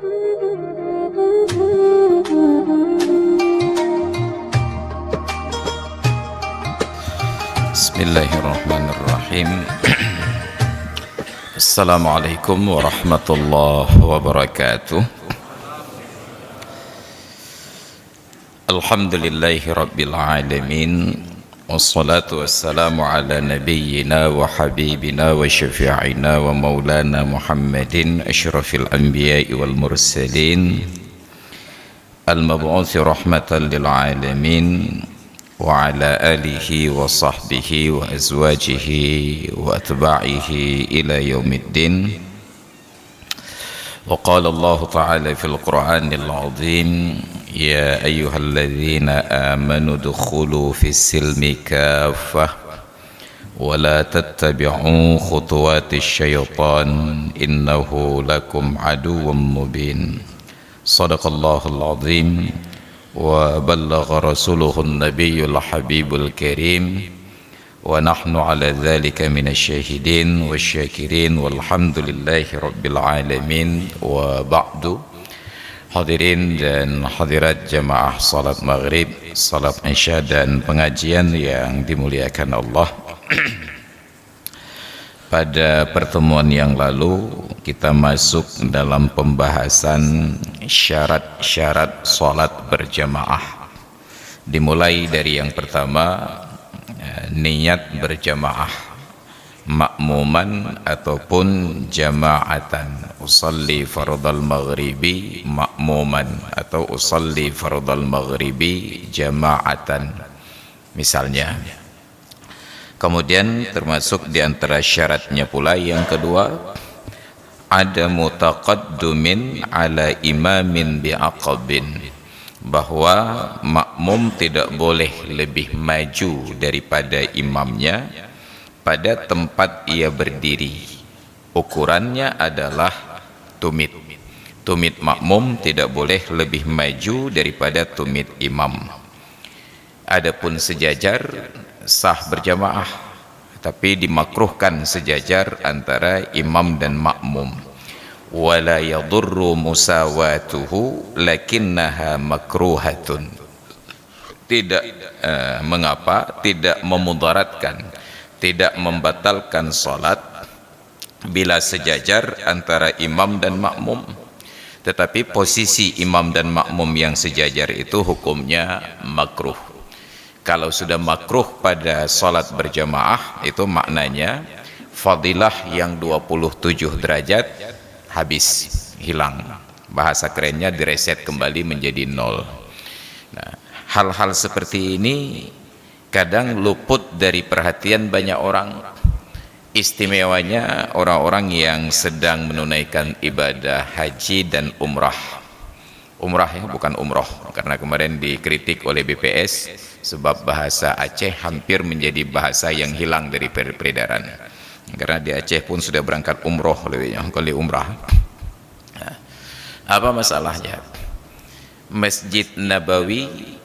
Bismillahirrahmanirrahim. Assalamualaikum warahmatullahi wabarakatuh. Alhamdulillahi rabbil alamin. Wassalatu wassalamu ala nabiyyina wa habibina wa syafi'ina wa maulana Muhammadin asyrafil anbiya'i wal mursalin al-mab'uthi rahmatan lil alamin wa ala alihi wa sahbihi wa azwajihi wa atba'ihi ila yaumiddin. Wa qala Allah ta'ala fil Qur'anil 'azim, ya ayyuhalladzina amanu dukhulu fis silmi kaffah wa la tattabi'u khutuwatis syaitan innahu lakum aduwwum mubin. Shadaqallahul 'azim wa ballagha rasuluhun nabiyyul habibul karim wa nahnu ala dhalika minasyahidin wasyakirin walhamdulillahi rabbil alamin. Wa ba'du. Hadirin dan hadirat jamaah salat maghrib, salat isya dan pengajian yang dimuliakan Allah. Pada pertemuan yang lalu kita masuk dalam pembahasan syarat-syarat salat berjamaah. Dimulai dari yang pertama, niat berjamaah, makmuman ataupun jama'atan. Usalli fardal maghribi makmuman atau usalli fardal maghribi jama'atan misalnya. Kemudian termasuk di antara syaratnya pula yang kedua, ada mutaqaddumin ala imamin bi'aqabin, bahwa makmum tidak boleh lebih maju daripada imamnya pada tempat ia berdiri. Ukurannya adalah tumit. Tumit makmum tidak boleh lebih maju daripada tumit imam. Adapun sejajar sah berjamaah, tapi dimakruhkan sejajar antara imam dan makmum. Wala yadurru musawatuhu lakinnaha makruhatun. Tidak mengapa, tidak memudaratkan, tidak membatalkan salat bila sejajar antara imam dan makmum. Tetapi posisi imam dan makmum yang sejajar itu hukumnya makruh. Kalau sudah makruh pada salat berjamaah, itu maknanya fadilah yang 27 derajat habis, hilang. Bahasa kerennya direset kembali menjadi 0. Nah, hal-hal seperti ini kadang luput dari perhatian banyak orang. Istimewanya orang-orang yang sedang menunaikan ibadah haji dan umrah. Umrah ya, bukan umroh, karena kemarin dikritik oleh BPS sebab bahasa Aceh hampir menjadi bahasa yang hilang dari peredaran. Karena di Aceh pun sudah berangkat umroh lebihnya kali umrah. Nah, apa masalahnya? Masjid Nabawi,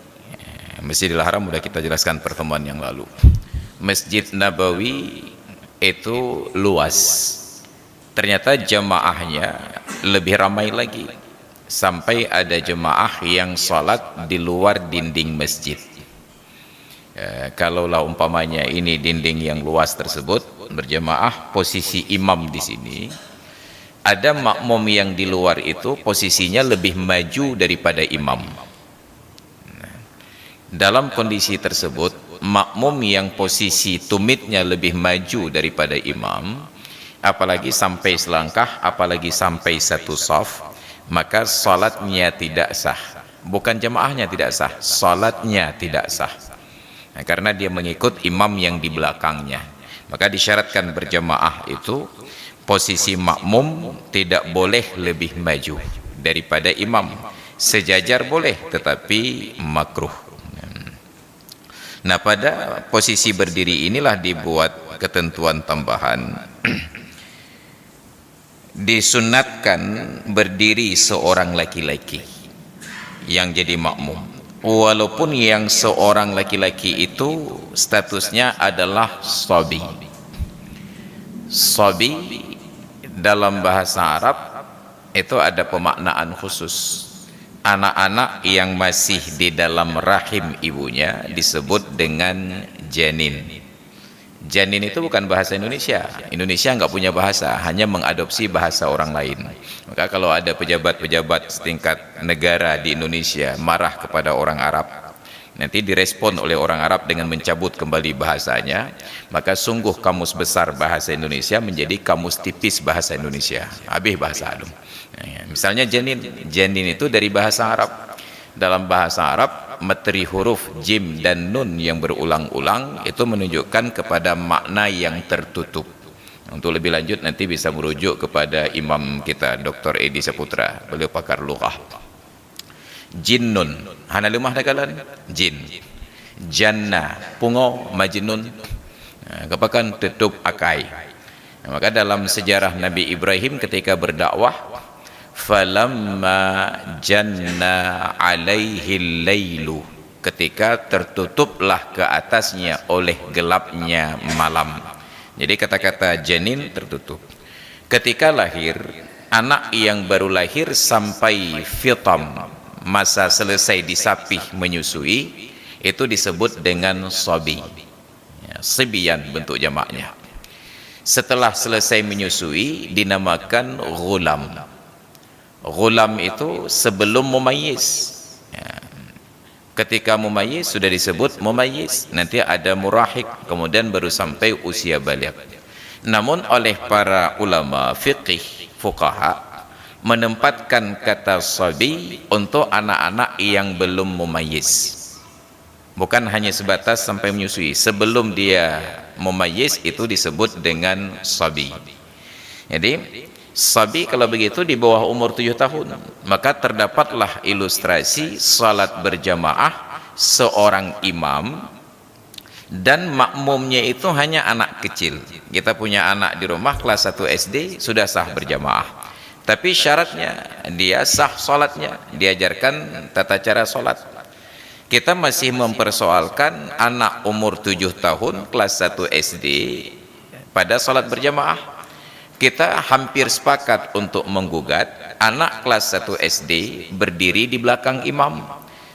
Masjidil Haram sudah kita jelaskan pertemuan yang lalu. Masjid Nabawi itu luas. Ternyata jamaahnya lebih ramai lagi, sampai ada jemaah yang salat di luar dinding masjid. Kalaulah umpamanya ini dinding yang luas tersebut berjemaah, posisi imam di sini, ada makmum yang di luar itu posisinya lebih maju daripada imam. Dalam kondisi tersebut, makmum yang posisi tumitnya lebih maju daripada imam, apalagi sampai selangkah, apalagi sampai satu saf, maka salatnya tidak sah. Bukan jamaahnya tidak sah, salatnya tidak sah. Nah, karena dia mengikut imam yang di belakangnya. Maka disyaratkan berjamaah itu posisi makmum tidak boleh lebih maju daripada imam. Sejajar boleh, tetapi makruh. Nah, pada posisi berdiri inilah dibuat ketentuan tambahan. Disunatkan berdiri seorang laki-laki yang jadi makmum, walaupun yang seorang laki-laki itu statusnya adalah sabi. Sabi dalam bahasa Arab itu ada pemaknaan khusus. Anak-anak yang masih di dalam rahim ibunya disebut dengan janin. Janin itu bukan bahasa Indonesia. Indonesia nggak punya bahasa, hanya mengadopsi bahasa orang lain. Maka kalau ada pejabat-pejabat setingkat negara di Indonesia marah kepada orang Arab, nanti direspon oleh orang Arab dengan mencabut kembali bahasanya, maka sungguh kamus besar bahasa Indonesia menjadi kamus tipis bahasa Indonesia. Habis bahasa Arab. Misalnya janin, janin itu dari bahasa Arab. Dalam bahasa Arab, materi huruf jim dan nun yang berulang-ulang itu menunjukkan kepada makna yang tertutup. Untuk lebih lanjut nanti bisa merujuk kepada imam kita Dr. Edi Saputra, beliau pakar lughah. Jinnun, hana lumah dakalan jin. Janna, pungo majnun, kapakan tutup akai. Maka dalam sejarah Nabi Ibrahim ketika berdakwah, falamma janna alaihi lailu, ketika tertutuplah ke atasnya oleh gelapnya malam. Jadi kata-kata janin tertutup. Ketika lahir, anak yang baru lahir sampai fitam, masa selesai disapih menyusui, itu disebut dengan sabi. Sibiyan bentuk jamaknya. Setelah selesai menyusui dinamakan ghulam. Ghulam itu sebelum mumayyiz. Ketika mumayyiz sudah disebut mumayyiz, nanti ada murahik, kemudian baru sampai usia baligh. Namun oleh para ulama fiqih, fuqaha, menempatkan kata sabi untuk anak-anak yang belum mumayyiz. Bukan hanya sebatas sampai menyusui, sebelum dia mumayyiz itu disebut dengan sabi. Jadi sabi kalau begitu di bawah umur 7 tahun, maka terdapatlah ilustrasi salat berjamaah seorang imam dan makmumnya itu hanya anak kecil. Kita punya anak di rumah kelas 1 SD sudah sah berjamaah, tapi syaratnya dia sah salatnya, diajarkan tata cara salat. Kita masih mempersoalkan anak umur 7 tahun kelas 1 SD pada salat berjamaah. Kita hampir sepakat untuk menggugat anak kelas 1 SD berdiri di belakang imam.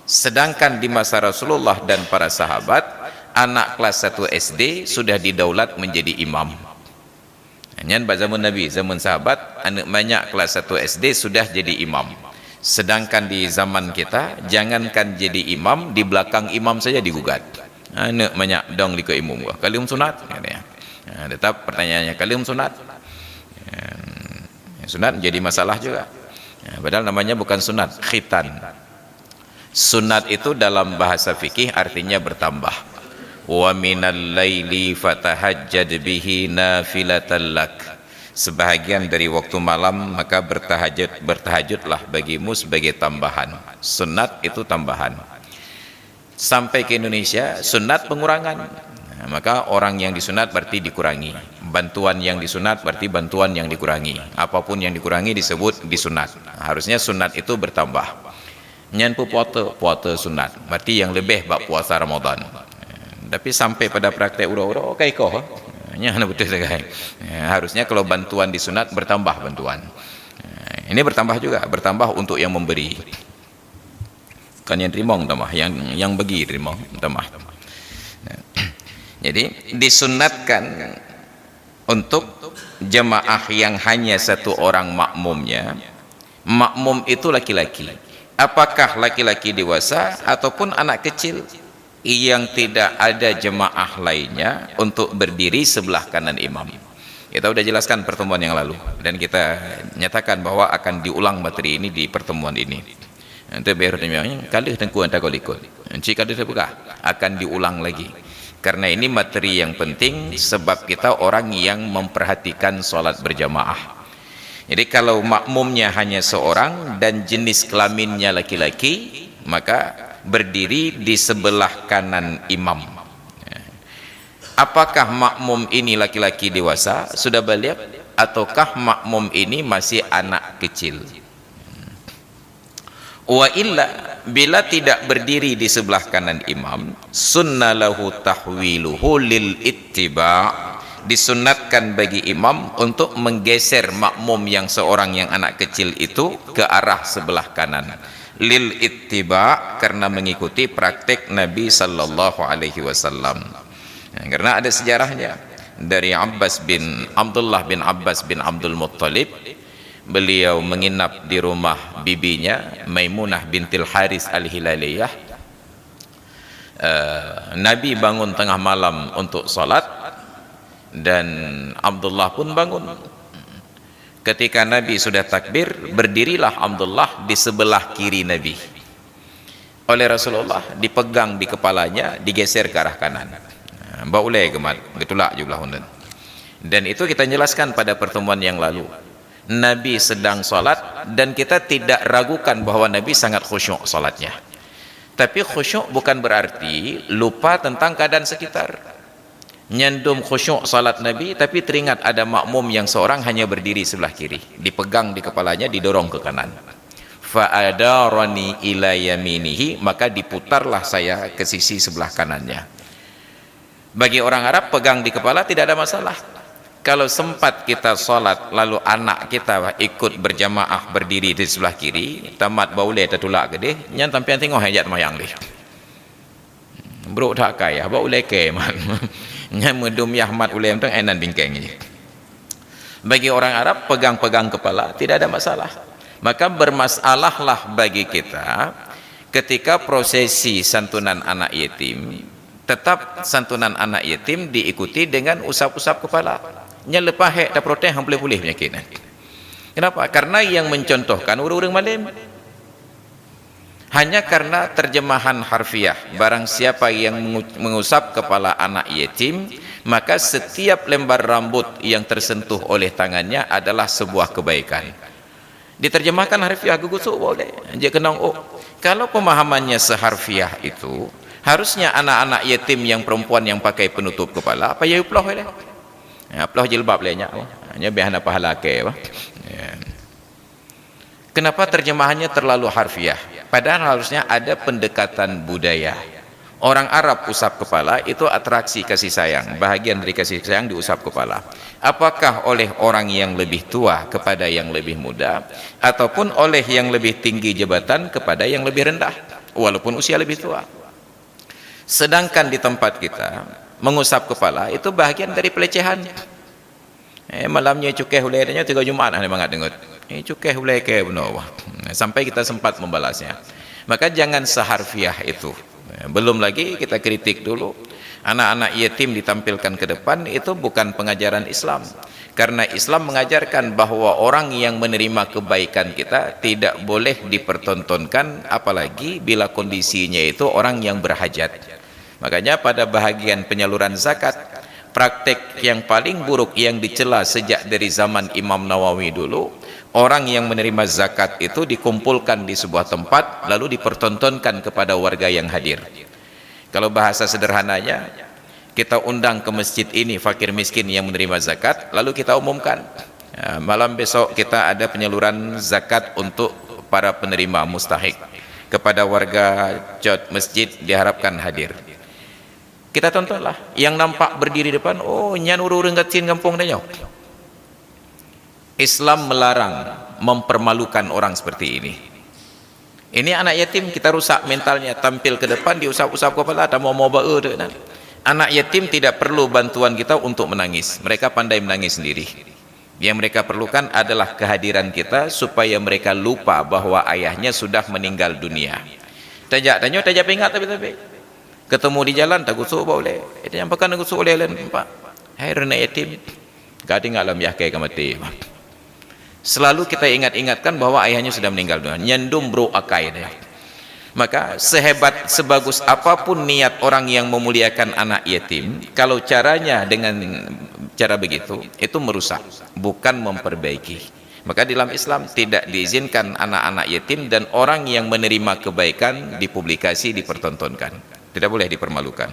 Sedangkan di masa Rasulullah dan para sahabat, anak kelas 1 SD sudah didaulat menjadi imam. Hanya pada zaman Nabi, zaman sahabat, anak banyak kelas 1 SD sudah jadi imam. Sedangkan di zaman kita, jangankan jadi imam, di belakang imam saja digugat. Anak banyak dong liko imam gua. Kalium sunat. Tetap pertanyaannya, kalium sunat. Sunat jadi masalah juga. Padahal namanya bukan sunat, khitan. Sunat itu dalam bahasa fikih artinya bertambah. Wa minal laili fatahajjad bihi nafilatan lak. Sebahagian dari waktu malam maka bertahajudlah bagimu sebagai tambahan. Sunat itu tambahan. Sampai ke Indonesia, sunat pengurangan. Maka orang yang disunat berarti dikurangi, bantuan yang disunat berarti bantuan yang dikurangi, apapun yang dikurangi disebut disunat. Harusnya sunat itu bertambah. Nyanpu puasa sunat berarti yang lebih bak puasa Ramadan. Tapi sampai pada praktek ura-ura okay kok nyana betul sekali. Harusnya kalau bantuan disunat bertambah bantuan. Ini bertambah juga, bertambah untuk yang memberi. Kan yang terima tambah, yang bagi terima tambah. Jadi disunatkan untuk jemaah yang hanya satu orang makmumnya. Makmum itu laki-laki. Apakah laki-laki dewasa ataupun anak kecil yang tidak ada jemaah lainnya untuk berdiri sebelah kanan imam. Kita sudah jelaskan pertemuan yang lalu dan kita nyatakan bahwa akan diulang materi ini di pertemuan ini. Nanti biar kali tengku anta kolikot. Jika terbuka akan diulang lagi. Karena ini materi yang penting sebab kita orang yang memperhatikan sholat berjamaah. Jadi kalau makmumnya hanya seorang dan jenis kelaminnya laki-laki, maka berdiri di sebelah kanan imam. Apakah makmum ini laki-laki dewasa sudah baligh ataukah makmum ini masih anak kecil? Wa illa, bila tidak berdiri di sebelah kanan imam, sunnalahu tahwiluhu lil ittiba', Disunatkan bagi imam untuk menggeser makmum yang seorang yang anak kecil itu ke arah sebelah kanan, lil ittiba, karena mengikuti praktek Nabi sallallahu alaihi wasallam. Karena ada sejarahnya dari Abdullah bin Abbas bin Abdul Muttalib. Beliau menginap di rumah bibinya Maimunah bintil Haris al-Hilaliyah. Nabi bangun tengah malam untuk salat dan Abdullah pun bangun. Ketika Nabi sudah takbir, berdirilah Abdullah di sebelah kiri Nabi oleh Rasulullah, dipegang di kepalanya, digeser ke arah kanan. Baulai gemat getulak jumlah hundan. Dan itu kita jelaskan pada pertemuan yang lalu. Nabi sedang salat dan kita tidak ragukan bahwa Nabi sangat khusyuk salatnya. Tapi khusyuk bukan berarti lupa tentang keadaan sekitar. Nyandum khusyuk salat Nabi tapi teringat ada makmum yang seorang hanya berdiri sebelah kiri, dipegang di kepalanya, didorong ke kanan. Fa'adarani ila yaminihi, maka diputarlah saya ke sisi sebelah kanannya. Bagi orang Arab, pegang di kepala tidak ada masalah. Kalau sempat kita salat lalu anak kita ikut berjamaah berdiri di sebelah kiri, tamat baulai tertulak ke dia, nyan tampian tengok hajat mayang dia. Bro tak kaya, baulai ke man. Nyan medum yahmat ulai tang enan bingkeng je. Bagi orang Arab, pegang-pegang kepala tidak ada masalah. Maka bermasalahlah bagi kita ketika prosesi santunan anak yatim, tetap santunan anak yatim diikuti dengan usap-usap kepala. Nya lepas hek tak protes hang boleh-boleh penyakit nanti. Kenapa? Karena yang mencontohkan urang-urang malim. Hanya karena terjemahan harfiah, barang siapa yang mengusap kepala anak yatim, maka setiap lembar rambut yang tersentuh oleh tangannya adalah sebuah kebaikan. Diterjemahkan harfiah gugusuk boleh. Dia kenang kalau pemahamannya seharfiah itu, harusnya anak-anak yatim yang perempuan yang pakai penutup kepala apa ya uploh oleh. Aplah jilbab lehnya, hanya biar pahala ke. Kenapa terjemahannya terlalu harfiah? Padahal harusnya ada pendekatan budaya. Orang Arab usap kepala itu atraksi kasih sayang, bahagian dari kasih sayang diusap kepala. Apakah oleh orang yang lebih tua kepada yang lebih muda, ataupun oleh yang lebih tinggi jabatan kepada yang lebih rendah, walaupun usia lebih tua. Sedangkan di tempat kita, mengusap kepala itu bahagian dari pelecehan. Malamnya cukeh hulaynya 3 Jumaat ada banget dengar. Cukeh hulay ke benar. Sampai kita sempat membalasnya. Maka jangan seharfiah itu. Belum lagi kita kritik dulu anak-anak yatim ditampilkan ke depan, itu bukan pengajaran Islam. Karena Islam mengajarkan bahwa orang yang menerima kebaikan kita tidak boleh dipertontonkan, apalagi bila kondisinya itu orang yang berhajat. Makanya pada bahagian penyaluran zakat, praktek yang paling buruk yang dicela sejak dari zaman Imam Nawawi dulu, orang yang menerima zakat itu dikumpulkan di sebuah tempat lalu dipertontonkan kepada warga yang hadir. Kalau bahasa sederhananya, kita undang ke masjid ini fakir miskin yang menerima zakat, lalu kita umumkan malam besok kita ada penyaluran zakat untuk para penerima mustahik, kepada warga jot masjid diharapkan hadir. Kita tontonlah yang nampak berdiri depan, nyan urang kecil kampung dah jauh. Islam melarang mempermalukan orang seperti ini. Ini anak yatim kita rusak mentalnya, tampil ke depan diusap-usap kepala, tak mau bae tu. Anak yatim tidak perlu bantuan kita untuk menangis. Mereka pandai menangis sendiri. Yang mereka perlukan adalah kehadiran kita supaya mereka lupa bahwa ayahnya sudah meninggal dunia. Tajak ingat tapi ketemu di jalan tak gusuk boleh. Itu yang pakai gusuk oleh lain pak. Hai rena yatim. Gading alam yahkai kamati. Selalu kita ingatkan bahwa ayahnya sudah meninggal dunia. Nyandum bro akai dia. Maka sehebat sebagus apapun niat orang yang memuliakan anak yatim, kalau caranya dengan cara begitu, itu merusak, bukan memperbaiki. Maka dalam Islam tidak diizinkan anak-anak yatim dan orang yang menerima kebaikan dipublikasi, dipertontonkan. Tidak boleh dipermalukan.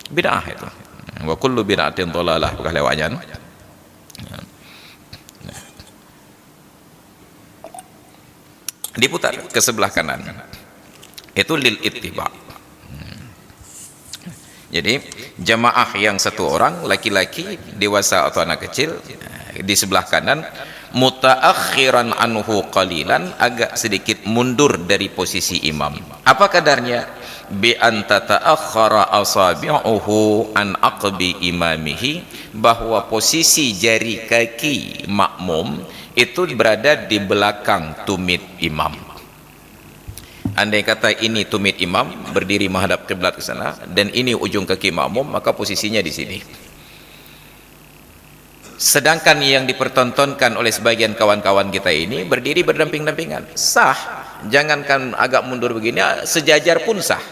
Bid'ah itu. Wa kullu bid'atin dhalalah, bukan lewatnya. Diputar ke sebelah kanan. Itu lil ittiba. Jadi jamaah yang satu orang laki-laki dewasa atau anak kecil di sebelah kanan, mutaakhiran anhu qalilan, agak sedikit mundur dari posisi imam. Apa kadarnya? Bi an tata'akhkhara asabi'uhu an aqbi imamihi, bahwa posisi jari kaki makmum itu berada di belakang tumit imam. Andai kata ini tumit imam berdiri menghadap kiblat ke sana dan ini ujung kaki makmum, maka posisinya di sini. Sedangkan yang dipertontonkan oleh sebagian kawan-kawan kita ini berdiri berdamping-dampingan. Sah, jangankan agak mundur begini, sejajar pun sah.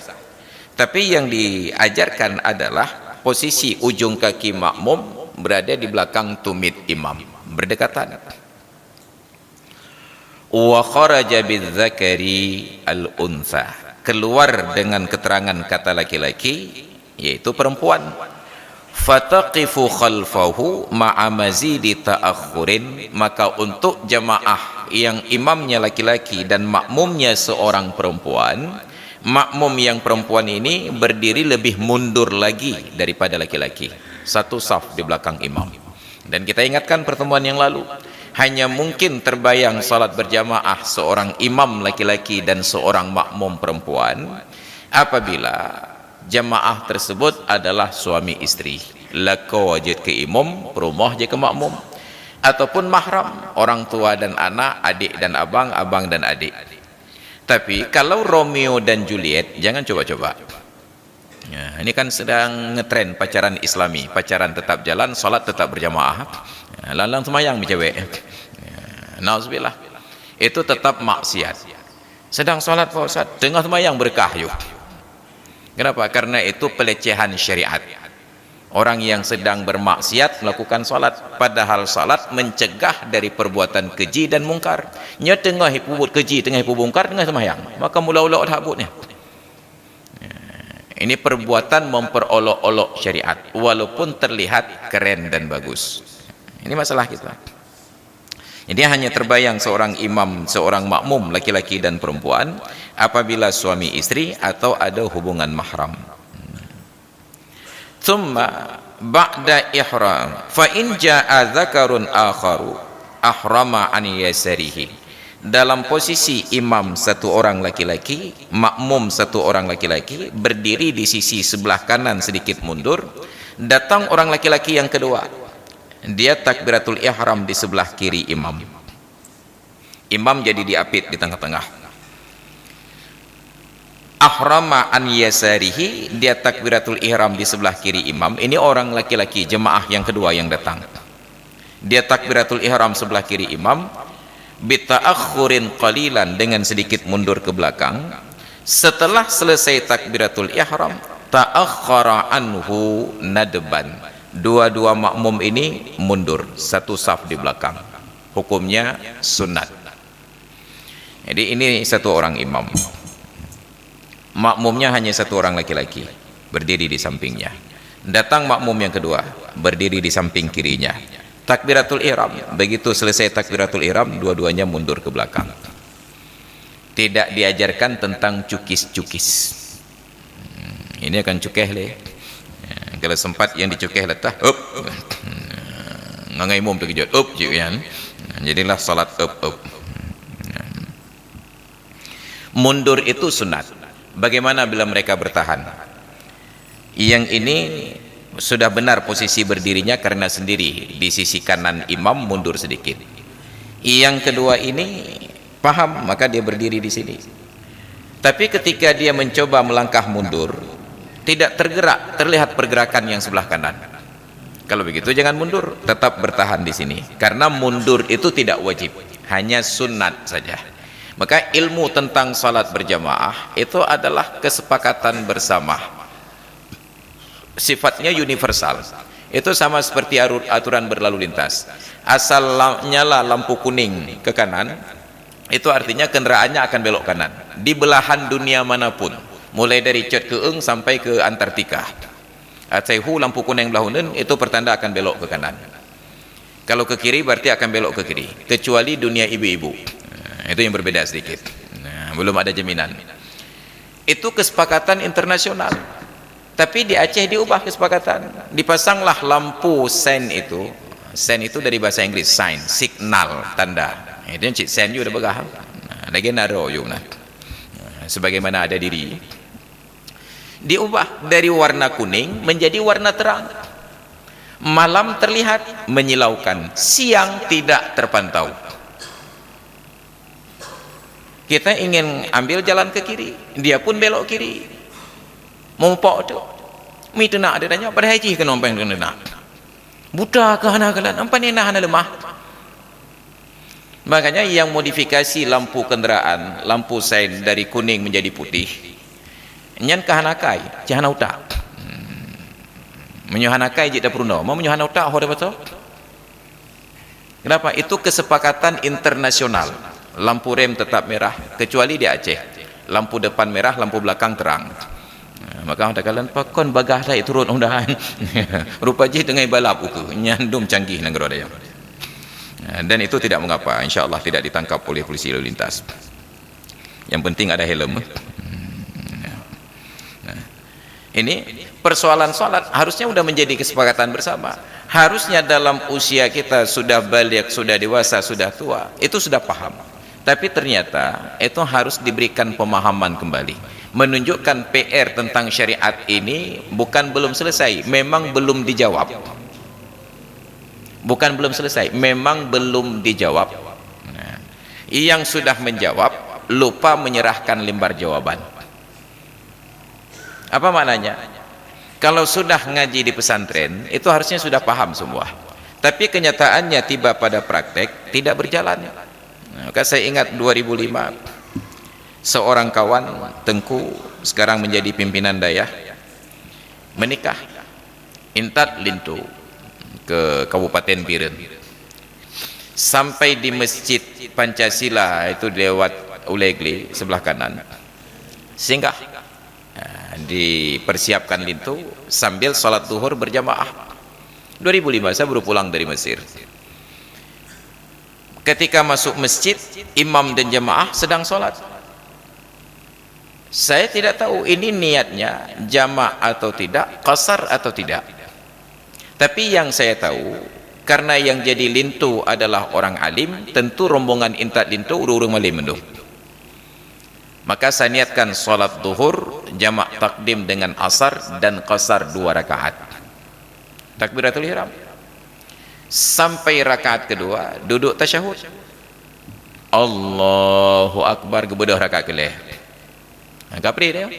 Tapi yang diajarkan adalah posisi ujung kaki makmum berada di belakang tumit imam, berdekatan. Wa kharaja bidzakari al-untha, keluar dengan keterangan kata laki-laki, yaitu perempuan. Fataqifu khalfahu ma'a mazidi ta'akhurin, maka untuk jamaah yang imamnya laki-laki dan makmumnya seorang perempuan, makmum yang perempuan ini berdiri lebih mundur lagi daripada laki-laki, satu saf di belakang imam. Dan kita ingatkan pertemuan yang lalu, hanya mungkin terbayang salat berjamaah seorang imam laki-laki dan seorang makmum perempuan apabila jamaah tersebut adalah suami istri, lako wajid ke imam, perumah je ke makmum, ataupun mahram, orang tua dan anak, adik dan abang, abang dan adik. Tapi kalau Romeo dan Juliet, jangan coba-coba. Ya, ini kan sedang ngetren pacaran islami, pacaran tetap jalan, salat tetap berjamaah. Ya, lalang semayang cewek. Ya, nauzubillah. Itu tetap maksiat. Sedang salat Pak Ustaz, tengah semayang berkah yuk. Kenapa? Karena itu pelecehan syariat. Orang yang sedang bermaksiat melakukan salat, padahal salat mencegah dari perbuatan keji dan mungkar. Nya tengah hipu keji, tengah hipu mungkar, tengah semayang, maka mula-ula habutnya. Ini perbuatan memperolok-olok syariat walaupun terlihat keren dan bagus. Ini masalah kita. Jadi hanya terbayang seorang imam, seorang makmum laki-laki dan perempuan apabila suami istri atau ada hubungan mahram. Thumma ba'da ihram fa in jaa dzakarun akharu ahrama an yasarihi. Dalam posisi imam satu orang laki-laki, makmum satu orang laki-laki, berdiri di sisi sebelah kanan sedikit mundur, datang orang laki-laki yang kedua, dia takbiratul ihram di sebelah kiri imam. Imam jadi diapit di tengah-tengah. Ahrama an yasarihi, dia takbiratul ihram di sebelah kiri imam. Ini orang laki-laki jemaah yang kedua yang datang. Dia takbiratul ihram sebelah kiri imam, bita'akhurin qalilan, dengan sedikit mundur ke belakang. Setelah selesai takbiratul ihram, ta'akhkhara anhu nadban, dua-dua makmum ini mundur satu saf di belakang. Hukumnya sunat. Jadi ini satu orang imam, makmumnya hanya satu orang laki-laki, berdiri di sampingnya. Datang makmum yang kedua, berdiri di samping kirinya. Takbiratul ihram, begitu selesai takbiratul ihram, dua-duanya mundur ke belakang. Tidak diajarkan tentang cukis-cukis. Ini akan cukeh le. Kalau sempat yang dicukeh letah, up, ngangai mum terkejut, up, kan? Jadilah salat up. Mundur itu sunat. Bagaimana bila mereka bertahan? Yang ini sudah benar posisi berdirinya karena sendiri di sisi kanan imam mundur sedikit. Yang kedua ini paham, maka dia berdiri di sini. Tapi ketika dia mencoba melangkah mundur, tidak tergerak, terlihat pergerakan yang sebelah kanan. Kalau begitu jangan mundur, tetap bertahan di sini. Karena mundur itu tidak wajib, hanya sunat saja. Maka ilmu tentang salat berjamaah itu adalah kesepakatan bersama. Sifatnya universal. Itu sama seperti aturan berlalu lintas. Asal nyala lampu kuning ke kanan, itu artinya kendaraannya akan belok kanan di belahan dunia manapun, mulai dari Cot Keung sampai ke Antartika. Ataihu lampu kuning belahunan, itu pertanda akan belok ke kanan. Kalau ke kiri berarti akan belok ke kiri, kecuali dunia ibu-ibu. Itu yang berbeda sedikit. Belum ada jaminan. Itu kesepakatan internasional. Tapi di Aceh diubah kesepakatan, dipasanglah lampu sen itu. Sen itu dari bahasa Inggris, sign, signal, tanda. Itu yang cik sen juga dah begah. Lagi naro juga. Sebagaimana ada diri. Diubah dari warna kuning menjadi warna terang. Malam terlihat menyilaukan, siang tidak terpantau. Kita ingin ambil jalan ke kiri, dia pun belok kiri. Mumpok tu mi tu nak ada tanya pada haji ke nombang kena nak buta ke hana kalan nampak ni hana lemah. Makanya yang modifikasi lampu kenderaan, lampu sein dari kuning menjadi putih nyan kahanakai jahana utak menyuhanakai je dah peruno mau menyuhana utak ho dapat. Kenapa? Itu kesepakatan internasional. Lampu rem tetap merah kecuali di Aceh, lampu depan merah, lampu belakang terang. Maka orang katakan pakon bagah lah turun undahan. Rupa je dengan balap uku nyandum canggih negara daya. Dan itu tidak mengapa, insya-Allah tidak ditangkap oleh polisi lalu lintas. Yang penting ada helm. Ini persoalan salat harusnya sudah menjadi kesepakatan bersama. Harusnya dalam usia kita sudah balik, sudah dewasa, sudah tua, itu sudah paham. Tapi ternyata itu harus diberikan pemahaman kembali, menunjukkan PR tentang syariat ini bukan belum selesai, memang belum dijawab. Bukan belum selesai, memang belum dijawab. Nah, yang sudah menjawab lupa menyerahkan lembar jawaban. Apa maknanya? Kalau sudah ngaji di pesantren itu harusnya sudah paham semua, tapi kenyataannya tiba pada praktek tidak berjalan. Maka saya ingat 2005 seorang kawan Tengku, sekarang menjadi pimpinan dayah, menikah Intat Lintu ke Kabupaten Biren. Sampai di Masjid Pancasila itu lewat Ulegli sebelah kanan, singgah, dipersiapkan Lintu sambil sholat zuhur berjamaah. 2005 saya baru pulang dari Mesir. Ketika masuk masjid, imam dan jamaah sedang sholat. Saya tidak tahu ini niatnya jamaah atau tidak, qasar atau tidak. Tapi yang saya tahu, karena yang jadi Lintu adalah orang alim, tentu rombongan Intat Lintu urung-urung malim mendu. Maka saya niatkan sholat zuhur, jamaah takdim dengan asar dan qasar 2 rakaat. Takbiratul ihram. Sampai rakaat kedua duduk tasyahud, Allahu Akbar, gebedah rakaat kelih. Kapri dia.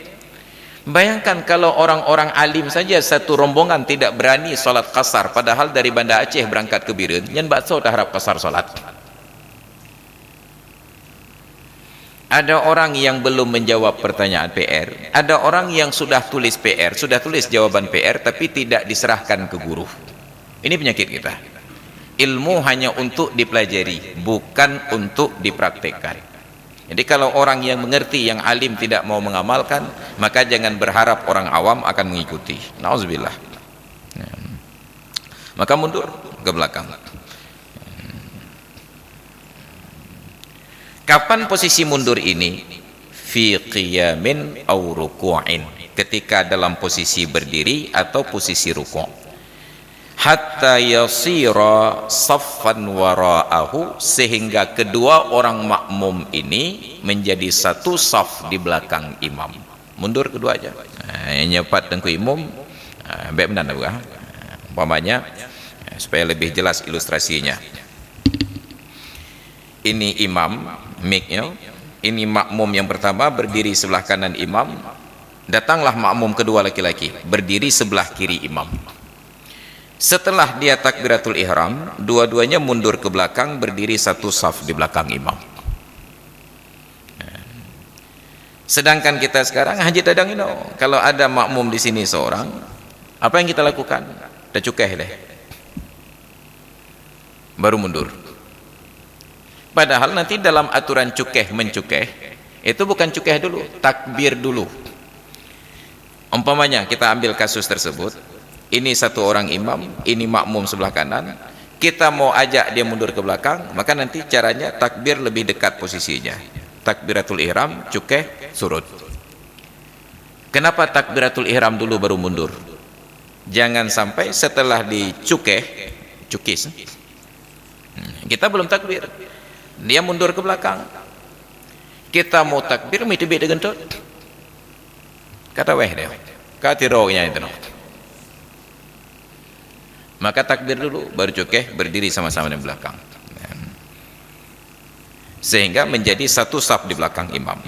Bayangkan kalau orang-orang alim saja satu rombongan tidak berani solat qasar, padahal dari Banda Aceh berangkat ke Biren nyan bakso dah harap qasar solat. Ada orang yang belum menjawab pertanyaan PR, ada orang yang sudah tulis PR, sudah tulis jawaban PR tapi tidak diserahkan ke guru. Ini penyakit kita. Ilmu hanya untuk dipelajari, bukan untuk dipraktekkan. Jadi kalau orang yang mengerti, yang alim tidak mau mengamalkan, maka jangan berharap orang awam akan mengikuti. Nauzubillah. Maka mundur ke belakang. Kapan posisi mundur ini? Fi qiyamin aw ruku'in, ketika dalam posisi berdiri atau posisi ruku'. Hatta yasira saffan wara'ahu, sehingga kedua orang makmum ini menjadi satu saf di belakang imam. Mundur kedua aja. Nyepat tengku imam, baik benar tak? Umpamanya supaya lebih jelas ilustrasinya. Ini imam, miknya. Ini makmum yang pertama berdiri sebelah kanan imam. Datanglah makmum kedua laki-laki berdiri sebelah kiri imam. Setelah dia takbiratul ihram, dua-duanya mundur ke belakang berdiri satu saf di belakang imam. Sedangkan kita sekarang haji tadang ini, kalau ada makmum di sini seorang, apa yang kita lakukan? Dah cukeh deh, baru mundur. Padahal nanti dalam aturan cukeh mencukeh itu bukan cukeh dulu, takbir dulu. Umpamanya kita ambil kasus tersebut. Ini satu orang imam, ini makmum sebelah kanan, kita mau ajak dia mundur ke belakang, maka nanti caranya takbir lebih dekat posisinya. Takbiratul ihram, cukeh, surut. Kenapa takbiratul ihram dulu baru mundur? Jangan sampai setelah cukis, kita belum takbir, dia mundur ke belakang. Kita mau takbir, mesti beda gentut. Kata weh dia, kata rohnya itu. Maka takbir dulu, baru cukeh, berdiri sama-sama di belakang. Sehingga menjadi satu saf di belakang imam.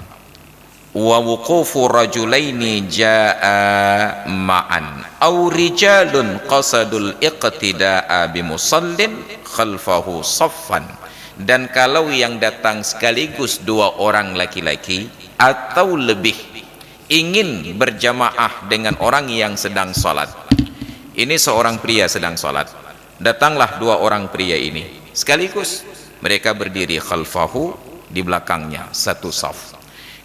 Wa wuqufu rajulaini jaa ma'an aw rijalun qasadul iqtida'a bimusallin khalfahu saffan. Dan kalau yang datang sekaligus dua orang laki-laki atau lebih ingin berjamaah dengan orang yang sedang salat. Ini seorang pria sedang salat, datanglah dua orang pria ini sekaligus, mereka berdiri khalfahu, di belakangnya satu saf.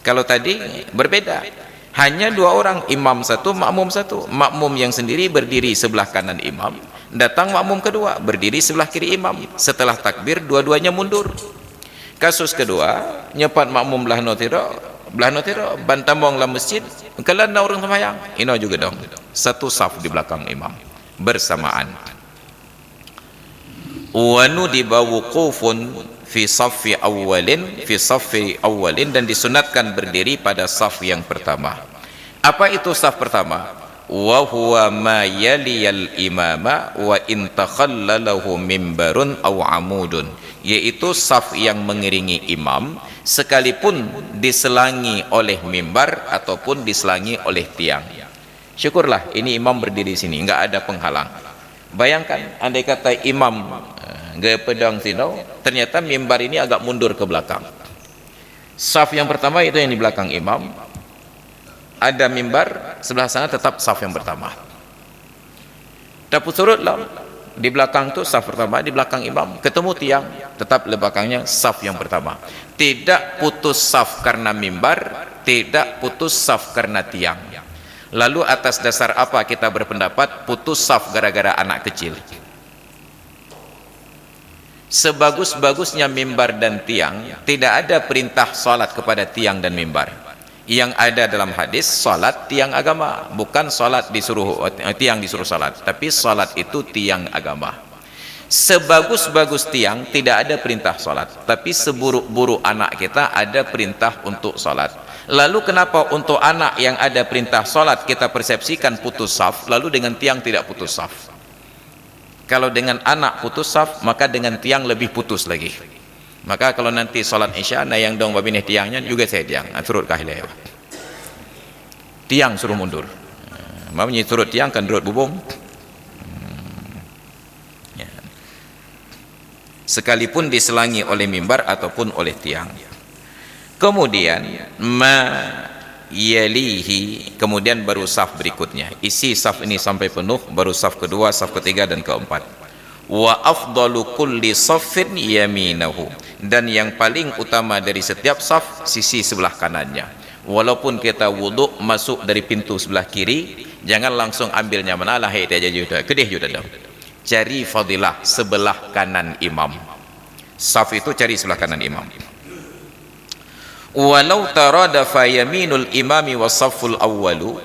Kalau tadi berbeda, hanya dua orang, imam satu, makmum satu. Makmum yang sendiri berdiri sebelah kanan imam, datang makmum kedua berdiri sebelah kiri imam. Setelah takbir dua-duanya mundur. Kasus kedua, nyepat makmum belah notiro bantamong la masjid, kalian orang sembahyang ino juga dong, satu saf di belakang imam bersamaan. Wa nudiba wuqufun fi saffi awwalin, dan disunatkan berdiri pada saf yang pertama. Apa itu saf pertama? Wa huwa ma yaliyal imama wa in takhallalahu mimbarun aw amudun, yaitu saf yang mengiringi imam sekalipun diselangi oleh mimbar ataupun diselangi oleh tiang. Syukurlah ini imam berdiri sini, enggak ada penghalang. Bayangkan andai kata imam gaya pedang tinau, ternyata mimbar ini agak mundur ke belakang. Saf yang pertama itu yang di belakang imam, ada mimbar sebelah sana, tetap saf yang pertama. Dapur surutlah di belakang tu saf pertama, di belakang imam ketemu tiang, tetap di belakangnya saf yang pertama. Tidak putus saf karena mimbar, tidak putus saf karena tiang. Lalu atas dasar apa kita berpendapat putus saf gara-gara anak kecil? Sebagus-bagusnya mimbar dan tiang, tidak ada perintah salat kepada tiang dan mimbar. Yang ada dalam hadis, salat tiang agama, bukan salat disuruh tiang disuruh salat, tapi salat itu tiang agama. Sebagus-bagus tiang tidak ada perintah salat, tapi seburuk-buruk anak kita ada perintah untuk salat. Lalu kenapa untuk anak yang ada perintah salat kita persepsikan putus saf, lalu dengan tiang tidak putus saf? Kalau dengan anak putus saf, maka dengan tiang lebih putus lagi. Maka kalau nanti salat isya nayang dong babineh tiangnya juga saya tiang turut kahilai, tiang suruh mundur. Mamanya turut tiang kan turut bubung. Sekalipun diselangi oleh mimbar ataupun oleh tiang. Kemudian yalihi, kemudian baru saf berikutnya. Isi saf ini sampai penuh, baru saf kedua, saf ketiga dan keempat. Wa afdalu kulli saffin yaminahu, dan yang paling utama dari setiap saf sisi sebelah kanannya. Walaupun kita wuduk masuk dari pintu sebelah kiri, jangan langsung ambilnya mana lah dia juga kedih juga dah. Cari fadilah sebelah kanan imam. Saf itu cari sebelah kanan imam. Walau taradafa yaminul imami wa safful awwalu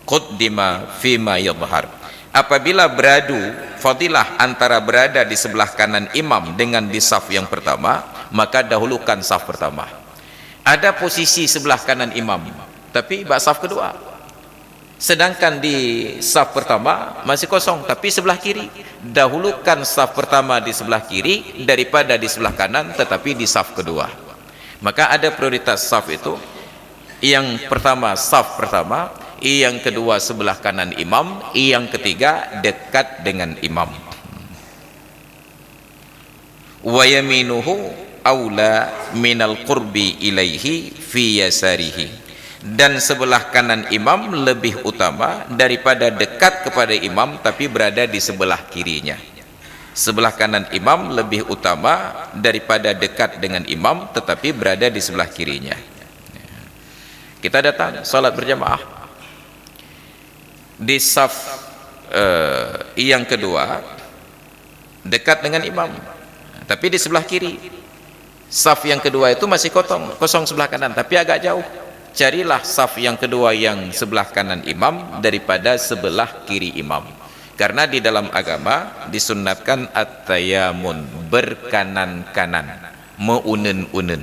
qaddima fima yadhhar. Apabila beradu fadilah antara berada di sebelah kanan imam dengan di saf yang pertama, maka dahulukan saf pertama. Ada posisi sebelah kanan imam, tapi bak saf kedua. Sedangkan di saf pertama masih kosong, tapi sebelah kiri. Dahulukan saf pertama di sebelah kiri daripada di sebelah kanan, tetapi di saf kedua. Maka ada prioritas saf itu, yang pertama saf pertama, yang kedua sebelah kanan imam, yang ketiga dekat dengan imam. Wa yaminuhu aula minal qurbi ilaihi fi yasarihi, dan sebelah kanan imam lebih utama daripada dekat kepada imam tapi berada di sebelah kirinya. Sebelah kanan imam lebih utama daripada dekat dengan imam tetapi berada di sebelah kirinya. Kita datang salat berjamaah di saf yang kedua, dekat dengan imam tapi di sebelah kiri. Saf yang kedua itu masih kosong sebelah kanan tapi agak jauh. carilah saf yang kedua yang sebelah kanan imam daripada sebelah kiri imam. Karena di dalam agama disunnatkan at-tayamun, berkanan-kanan, meunen-unen.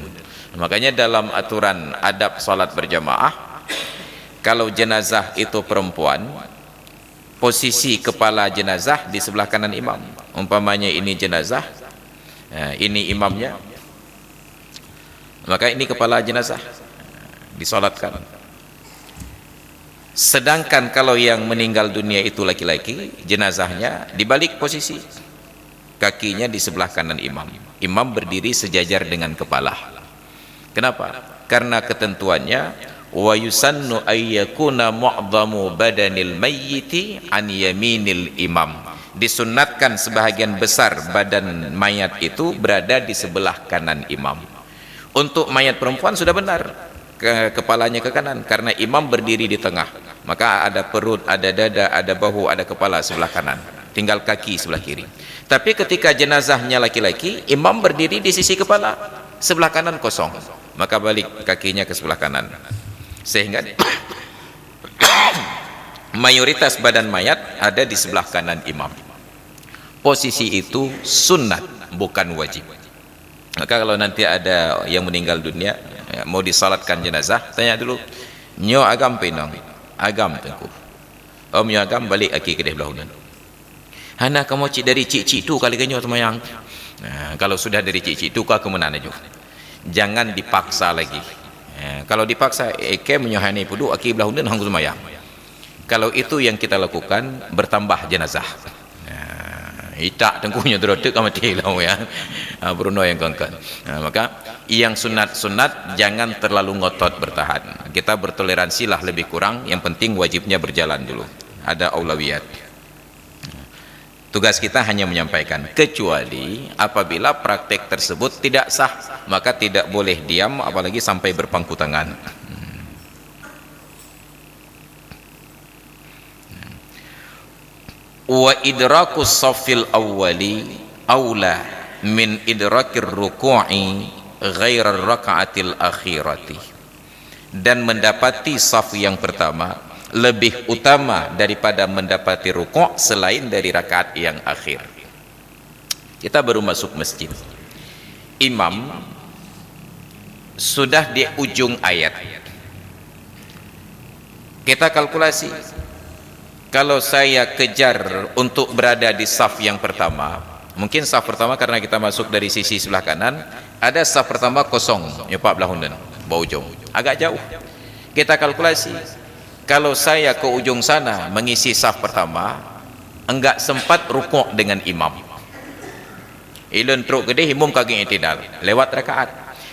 Makanya dalam aturan adab salat berjamaah, kalau jenazah itu perempuan, posisi kepala jenazah di sebelah kanan imam. Umpamanya ini jenazah, ini imamnya, maka ini kepala jenazah disolatkan. Sedangkan kalau yang meninggal dunia itu laki-laki, jenazahnya dibalik posisi, kakinya di sebelah kanan imam. Imam berdiri sejajar dengan kepala. Kenapa? Karena ketentuannya wa yusannu ayyakuna mu'dhamu badanil mayyiti an yaminil imam. Disunnatkan sebahagian besar badan mayat itu berada di sebelah kanan imam. Untuk mayat perempuan sudah benar, kepalanya ke kanan, karena imam berdiri di tengah. Maka ada perut, ada dada, ada bahu, ada kepala sebelah kanan, tinggal kaki sebelah kiri. Tapi ketika jenazahnya laki-laki, imam berdiri di sisi kepala, sebelah kanan kosong, maka balik kakinya ke sebelah kanan, sehingga mayoritas badan mayat ada di sebelah kanan imam. Posisi itu sunnat, bukan wajib. Maka kalau nanti ada yang meninggal dunia, mau disalatkan jenazah, tanya dulu, nyo agam pinang, agam tengku, om nyo agam balik aki kedai belahunan. Hana kamu cik dari cik-cik tu kali kenyo temayang. Nah, kalau sudah dari cik-cik tu kau kemenan aja. Jangan dipaksa lagi. Kalau dipaksa, menyohani pudu aki belahunan hanggu temayang. Kalau itu yang kita lakukan, bertambah jenazah. Itak tengkunya terotek mati lah ya. Bruno yang kawan-kawan. Maka yang sunat-sunat jangan terlalu ngotot bertahan. Kita bertoleransi lah lebih kurang, yang penting wajibnya berjalan dulu. Ada aulawiyat. Tugas kita hanya menyampaikan, kecuali apabila praktek tersebut tidak sah, maka tidak boleh diam apalagi sampai berpangku tangan. Wa idrakus safil awwali aula min idrakir ruku'i ghairar raka'atil akhirati. Dan mendapati saf yang pertama lebih utama daripada mendapati ruku' selain dari rakaat yang akhir. Kita baru masuk masjid, imam sudah di ujung ayat. Kita kalkulasi, kalau saya kejar untuk berada di saf yang pertama, mungkin saf pertama karena kita masuk dari sisi sebelah kanan, ada saf pertama kosong, nyepak belahundan, bawah ujung, agak jauh. Kita kalkulasi, kalau saya ke ujung sana mengisi saf pertama, enggak sempat rukuk dengan imam. Ilun truk gede, imam kaging itidal, lewat rakaat.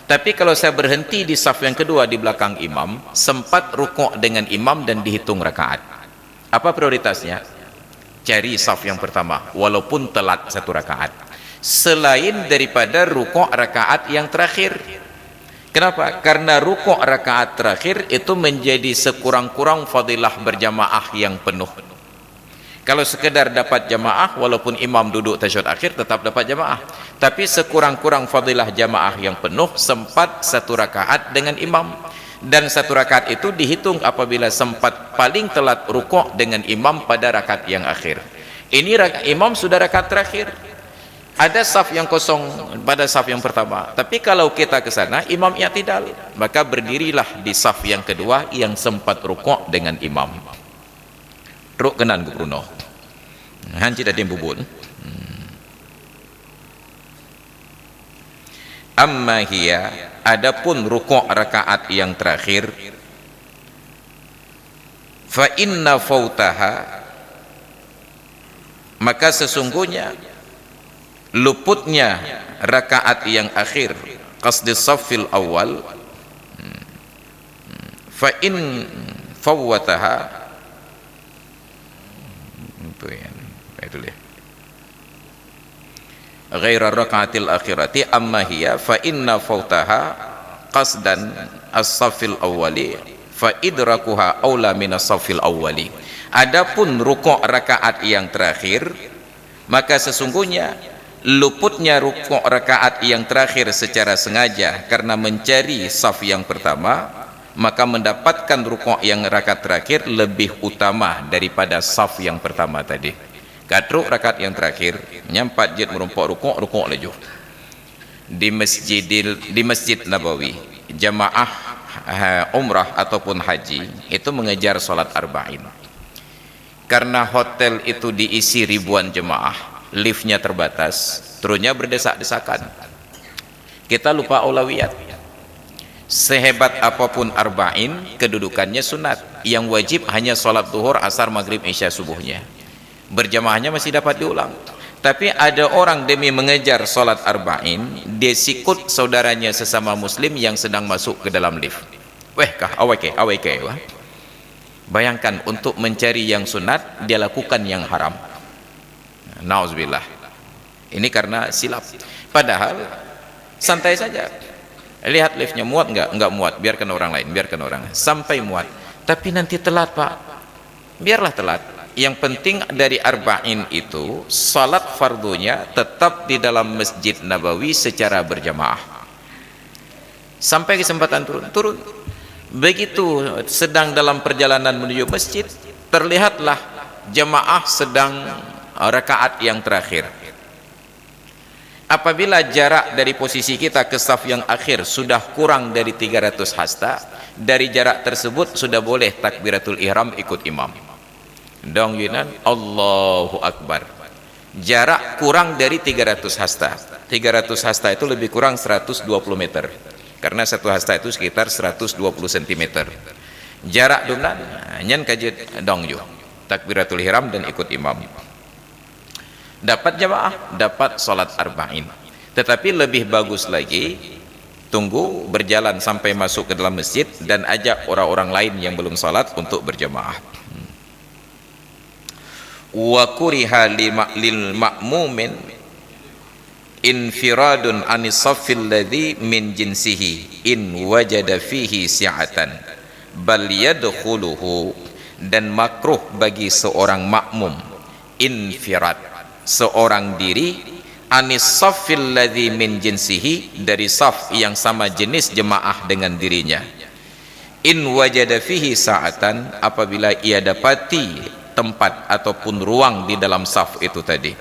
Tapi kalau saya berhenti di saf yang kedua di belakang imam, sempat rukuk dengan imam dan dihitung rakaat. Apa prioritasnya? Cari saf yang pertama walaupun telat satu rakaat, selain daripada rukuk rakaat yang terakhir. Kenapa? Karena rukuk rakaat terakhir itu menjadi sekurang-kurang fadilah berjamaah yang penuh. Kalau sekedar dapat jamaah, walaupun imam duduk tasyahud akhir tetap dapat jamaah, tapi sekurang-kurang fadilah jamaah yang penuh sempat satu rakaat dengan imam. Dan satu rakaat itu dihitung apabila sempat paling telat rukuk dengan imam pada rakaat yang akhir. Ini imam sudah rakaat terakhir, ada saf yang kosong pada saf yang pertama, tapi kalau kita ke sana imam i'tidal, maka berdirilah di saf yang kedua yang sempat rukuk dengan imam. Ruk kenan ku Bruno hanci dadim bubun. Amma hiya, adapun rukuk rakaat yang terakhir, fa inna fautaha, maka sesungguhnya luputnya rakaat yang akhir, qasdi saffil awal, fa in fawwataha, itu ya, ghaira rakaatil akhirati amma hiya fa inna fautaha qasdan as-saffil awwali fa idrakuha aula min as-saffil awwali. Adapun rukuk rakaat yang terakhir, maka sesungguhnya luputnya rukuk rakaat yang terakhir secara sengaja karena mencari saf yang pertama maka mendapatkan rukuk yang rakaat terakhir lebih utama daripada saf yang pertama tadi. Katruk rakaat yang terakhir nyampat jid merompak rukuk laju di Masjid Nabawi. Jamaah umrah ataupun haji itu mengejar salat arba'in. Karena hotel itu diisi ribuan jemaah, liftnya terbatas, turunnya berdesak-desakan. Kita lupa aulawiyat. Sehebat apapun arba'in, kedudukannya sunat. Yang wajib hanya salat zuhur, asar, maghrib, isya, subuhnya. Berjamaahnya masih dapat diulang. Tapi ada orang demi mengejar salat arba'in, dia sikut saudaranya sesama muslim yang sedang masuk ke dalam lift. Awake. Wah. Bayangkan, untuk mencari yang sunat dia lakukan yang haram. Nauzubillah. Ini karena silap. Padahal santai saja. Lihat liftnya muat enggak muat, biarkan orang lain, sampai muat. Tapi nanti telat, Pak. Biarlah telat. Yang penting dari arba'in itu salat fardunya tetap di dalam Masjid Nabawi secara berjamaah sampai kesempatan turun. Begitu sedang dalam perjalanan menuju masjid, terlihatlah jamaah sedang rakaat yang terakhir. Apabila jarak dari posisi kita ke saf yang akhir sudah kurang dari 300 hasta, dari jarak tersebut sudah boleh takbiratul ihram ikut imam. Dong yunan Allahu Akbar. Jarak kurang dari 300 hasta. 300 hasta itu lebih kurang 120 meter. Karena satu hasta itu sekitar 120 cm. Jarak dunan nyen kajet dong yu. Takbiratul ihram dan ikut imam. Dapat jamaah, dapat salat arba'in. Tetapi lebih bagus lagi tunggu berjalan sampai masuk ke dalam masjid dan ajak orang-orang lain yang belum salat untuk berjamaah. Wa kuriha lil ma'mumin infiradun anis saffil ladzi min jinsihi in wajada fihi si'atan bal yadkhuluhu. Dan makruh bagi seorang makmum infirad, seorang diri, anis saffil ladzi min jinsihi, dari saf yang sama jenis jemaah dengan dirinya, in wajada fihi sa'atan, apabila ia dapati tempat ataupun ruang di dalam saf itu tadi,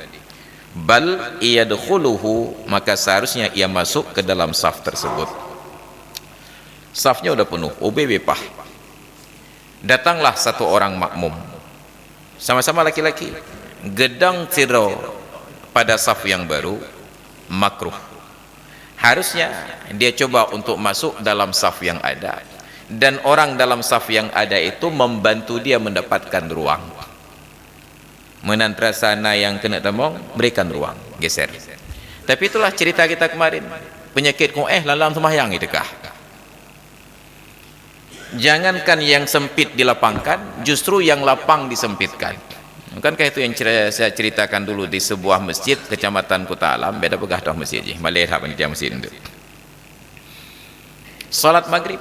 bal yadkhuluhu, maka seharusnya ia masuk ke dalam saf tersebut. Safnya udah penuh, OBB pah. Datanglah satu orang makmum, sama-sama laki-laki, gedang tiro pada saf yang baru, makruh. Harusnya dia coba untuk masuk dalam saf yang ada, dan orang dalam saf yang ada itu membantu dia mendapatkan ruang. Menantra sana yang kena temong, berikan ruang, geser. Tapi itulah cerita kita kemarin, penyakit kau lalang sembahyang itu kah? Jangankan yang sempit dilapangkan, justru yang lapang disempitkan. Bukankah itu yang saya ceritakan dulu di sebuah masjid kecamatan Kota Alam, beda begah dah masjid je, Malaysia panitia masjid itu. Salat maghrib,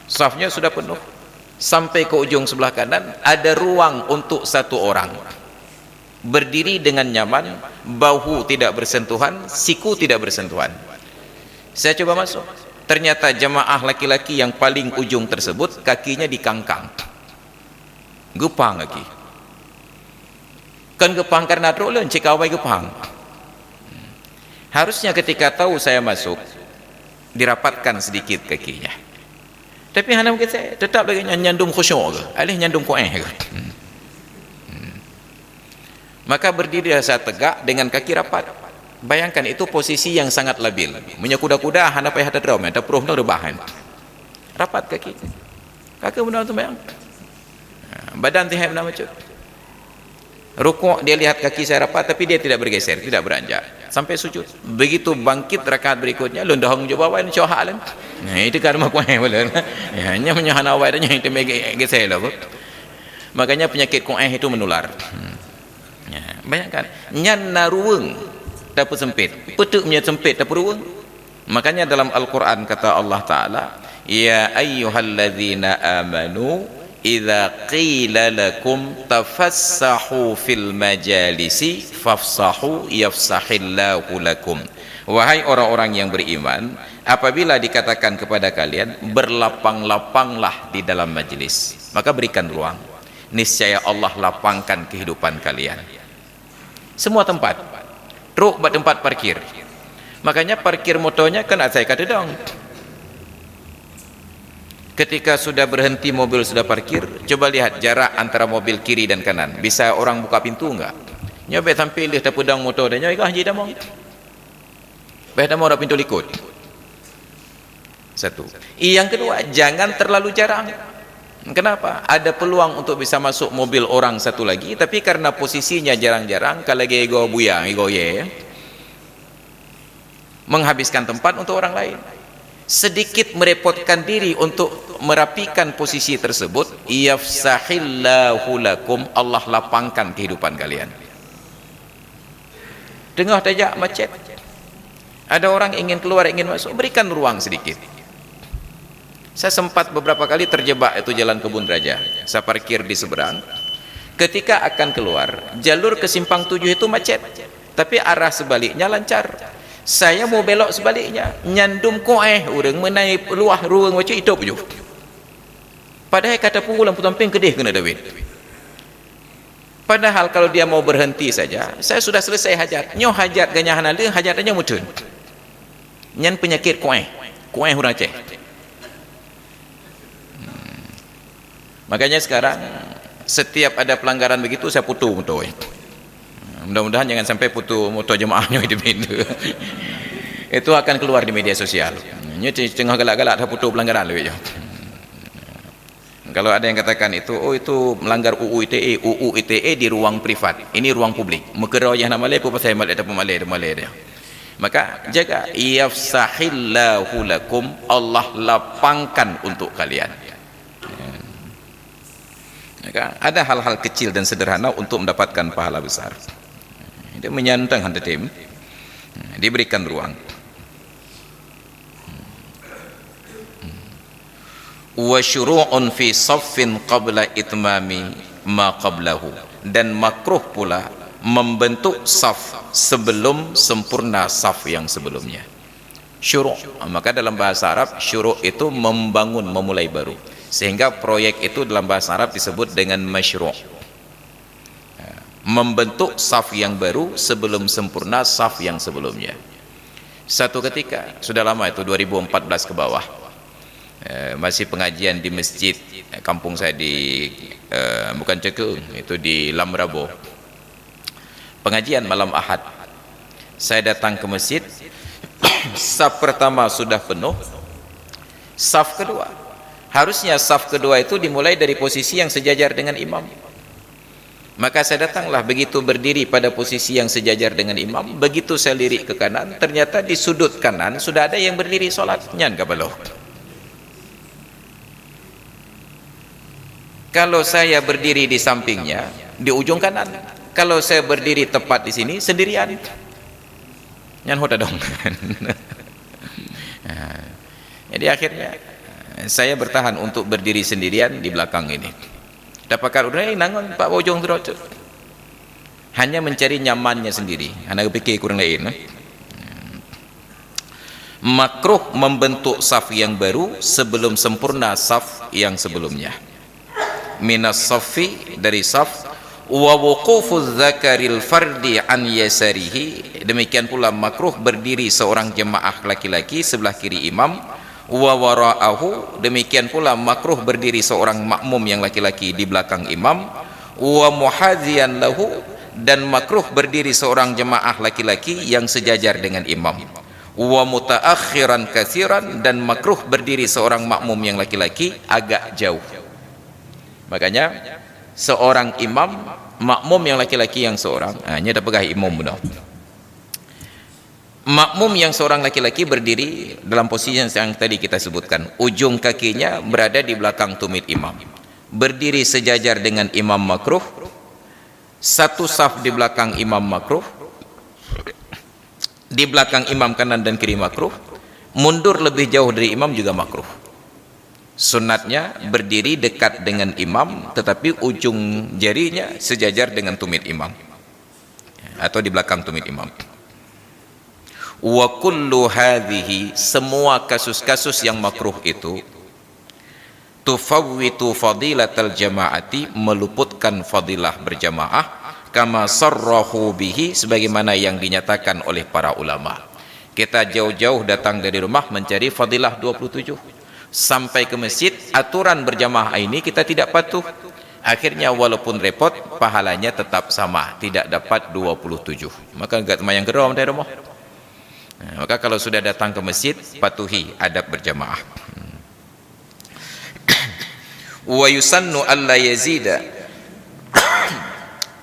safnya sudah penuh. Sampai ke ujung sebelah kanan ada ruang untuk satu orang. Berdiri dengan nyaman, bahu tidak bersentuhan, siku tidak bersentuhan. Saya coba masuk. Ternyata jemaah laki-laki yang paling ujung tersebut kakinya dikangkang. Gepang lagi. Kan gepang karena trolen cikawai gepang. Harusnya ketika tahu saya masuk, dirapatkan sedikit kakinya. Tapi hana mungkin saya tetap lagi nyandung khusyuk ke, alih nyandung ke. Maka berdiri saat tegak dengan kaki rapat. Bayangkan itu posisi yang sangat labil. Punya kuda-kuda hana payah ada drum, ada peruh nak rebahan. Rapat kaki. Kaki benar tu bayang. Badan tihai benar macam. Rukuk dia lihat kaki saya rapat, tapi dia tidak bergeser, tidak beranjak sampai sujud. Begitu bangkit rakaat berikutnya, lundahong jo bawa ni coha lan. Nah, itu kan mak kuai boleh. Ya, hanya menyahana awai dan itu geser lah. Makanya penyakit kuai itu menular. Ya, bayangkan nyan naruweng dapat sempit, petuknya sempit dapat ruweng. Makanya dalam Al-Qur'an kata Allah Taala, ya ayyuhalladzina amanu idza qila lakum tafassahu fil majalisi fafsahu yafsahillahu lakum. Wahai orang-orang yang beriman, apabila dikatakan kepada kalian berlapang-lapanglah di dalam majlis, maka berikan ruang, niscaya Allah lapangkan kehidupan kalian. Semua tempat, truk buat tempat parkir, makanya parkir motornya kan saya kata dong, ketika sudah berhenti mobil sudah parkir, coba lihat jarak antara mobil kiri dan kanan, bisa orang buka pintu enggak? Nyobek sampai lihat pedang motor dan nyobek haji damang baik damang ada pintu likut. Satu. Yang kedua, jangan terlalu jarang. Kenapa? Ada peluang untuk bisa masuk mobil orang satu lagi, tapi karena posisinya jarang-jarang, kalau ego buya, ego ye, menghabiskan tempat untuk orang lain. Sedikit merepotkan diri untuk merapikan posisi tersebut, yafsahillahu lakum, Allah lapangkan kehidupan kalian. Tengah tajak macet, ada orang ingin keluar, ingin masuk, berikan ruang sedikit. Saya sempat beberapa kali terjebak itu jalan Kebun Raja, saya parkir di seberang, ketika akan keluar jalur ke Simpang 7 itu macet, tapi arah sebaliknya lancar. Saya mau belok sebaliknya, nyandum koeh urang menai luah ruang macam itu pujuk, padahal kata pulang putamping kedih kena David. Padahal kalau dia mau berhenti saja, saya sudah selesai hajat, nyoh hajat ganyahan ada hajatannya mudun nyan penyakit koeh hurang Aceh. Makanya sekarang setiap ada pelanggaran begitu saya putu motor. Mudah-mudahan jangan sampai putu motor jemaahnya itu pintu. Itu akan keluar di media sosial. Nya tengah galak-galak dah putu pelanggaran lebih. Kalau ada yang katakan itu, oh itu melanggar UU ITE di ruang privat. Ini ruang publik. Mekero yang nama le pasal malai ataupun malai dia. Maka jaga, yafsahillahu lakum, Allah lapangkan untuk kalian. Maka ada hal-hal kecil dan sederhana untuk mendapatkan pahala besar. Dia menyantang handa tim, diberikan ruang. Wa syuru'un fi saffin qabla itmami ma qablahu, dan makruh pula membentuk saf sebelum sempurna saf yang sebelumnya. Syuru', maka dalam bahasa Arab syuru' itu membangun, memulai baru, sehingga proyek itu dalam bahasa Arab disebut dengan masyru', membentuk saf yang baru sebelum sempurna saf yang sebelumnya. Satu ketika, sudah lama itu 2014 ke bawah, masih pengajian di masjid kampung saya di bukan Cekung, itu di Lamrabo, pengajian malam Ahad. Saya datang ke masjid, saf pertama sudah penuh, saf kedua, harusnya saf kedua itu dimulai dari posisi yang sejajar dengan imam. Maka saya datanglah, begitu berdiri pada posisi yang sejajar dengan imam, begitu saya lirik ke kanan, ternyata di sudut kanan sudah ada yang berdiri solat. Nyan kabaloh. Kalau saya berdiri di sampingnya, di ujung kanan. Kalau saya berdiri tepat di sini, sendirian. Nyan hoda dong. Jadi akhirnya saya bertahan untuk berdiri sendirian di belakang ini. Dapatkan udah nangon Pak Bojong terus. Hanya mencari nyamannya sendiri. Anak pikir kurang lain. Makruh membentuk saf yang baru sebelum sempurna saf yang sebelumnya. Minas safi, dari saf, wa wuqufuz zakaril fardi an yasarihi, demikian pula makruh berdiri seorang jemaah laki-laki sebelah kiri imam, wa wara'ahu, demikian pula makruh berdiri seorang makmum yang laki-laki di belakang imam, wa muhadziyan lahu, dan makruh berdiri seorang jemaah laki-laki yang sejajar dengan imam, wa mutaakhiran katsiran, dan makruh berdiri seorang makmum yang laki-laki agak jauh. Makanya seorang imam, makmum yang laki-laki yang seorang, hanya ada pegah imam benar. Makmum yang seorang laki-laki berdiri dalam posisi yang tadi kita sebutkan, ujung kakinya berada di belakang tumit imam, berdiri sejajar dengan imam makruh, satu saf di belakang imam makruh, di belakang imam kanan dan kiri makruh, mundur lebih jauh dari imam juga makruh. Sunatnya berdiri dekat dengan imam, tetapi ujung jarinya sejajar dengan tumit imam atau di belakang tumit imam. Wa kullu hadhihi, semua kasus-kasus yang makruh itu, tufawwitu fadilatal jamaati, meluputkan fadilah berjamaah, kama sarrahu bihi, sebagaimana yang dinyatakan oleh para ulama. Kita jauh-jauh datang dari rumah mencari fadilah 27, sampai ke masjid aturan berjamaah ini kita tidak patuh, akhirnya walaupun repot pahalanya tetap sama, tidak dapat 27. Maka enggak semayang geram dari rumah. Maka kalau sudah datang ke masjid, patuhi adab berjamaah. Wa yusannu alla yazida